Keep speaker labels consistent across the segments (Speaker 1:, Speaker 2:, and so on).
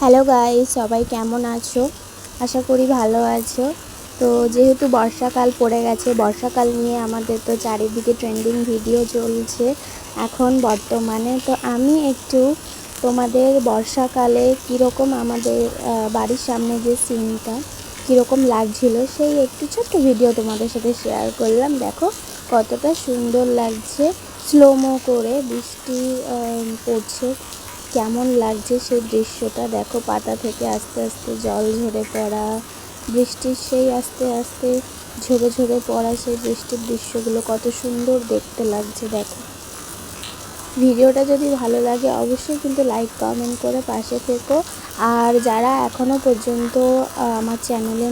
Speaker 1: Hello guys, সবাই কেমন আছো? আশা করি ভালো আছো। তো যেহেতু বর্ষাকাল পড়ে গেছে, বর্ষাকাল নিয়ে আমাদের তো চারিদিকে ট্রেন্ডিং ভিডিও চলছে এখন বর্তমানে। তো আমি একটু তোমাদের বর্ষাকালে কীরকম আমাদের বাড়ির সামনে যে সিনটা কীরকম লাগছিল সেই একটু ছোট্ট ভিডিও তোমাদের সাথে শেয়ার করলাম। দেখো কতটা সুন্দর লাগছে, স্লোমো করে বৃষ্টি পড়ছে, কেমন লাগছে সেই দৃশ্যটা। দেখো পাতা থেকে আস্তে আস্তে জল ঝরে পড়া, বৃষ্টির সেই আস্তে আস্তে ঝরে ঝরে পড়া সেই বৃষ্টির দৃশ্যগুলো কত সুন্দর দেখতে লাগছে। দেখো ভিডিওটা যদি ভালো লাগে অবশ্যই কিন্তু লাইক কমেন্ট করে পাশে থেকো। আর যারা এখনও পর্যন্ত আমার চ্যানেলে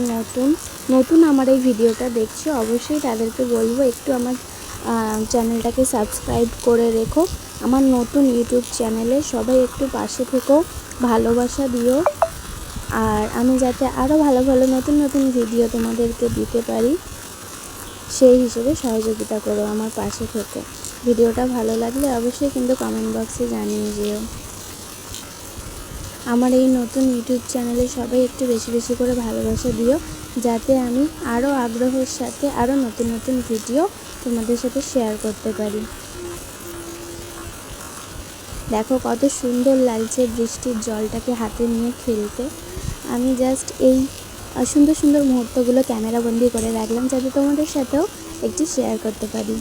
Speaker 1: নতুন আমার এই ভিডিওটা দেখছো, অবশ্যই তাদেরকে বলবো একটু আমার চ্যানেলটাকে সাবস্ক্রাইব করে রেখো। আমার নতুন ইউটিউব চ্যানেলে সবাই একটু পাশে থেকো, ভালোবাসা দিও। আর আমি যাতে আরও ভালো ভালো নতুন ভিডিও তোমাদেরকে দিতে পারি সেই হিসেবে সহযোগিতা করো, আমার পাশে থেকো। ভিডিওটা ভালো লাগলে অবশ্যই কিন্তু কমেন্ট বক্সে জানিয়ে যেও। আমার এই নতুন ইউটিউব চ্যানেলে সবাই একটু বেশি বেশি করে ভালোবাসা দিও, যাতে আমি আরও আগ্রহের সাথে আরও নতুন ভিডিও তোমাদের সাথে শেয়ার করতে পারি। দেখো কত সুন্দর লাগছে বৃষ্টির জলটাকে হাতে নিয়ে খেলতে। আমি জাস্ট এই সুন্দর মুহূর্তগুলো ক্যামেরা বন্দি করে রাখলাম, যাতে তোমাদের সাথেও একটু শেয়ার করতে পারি।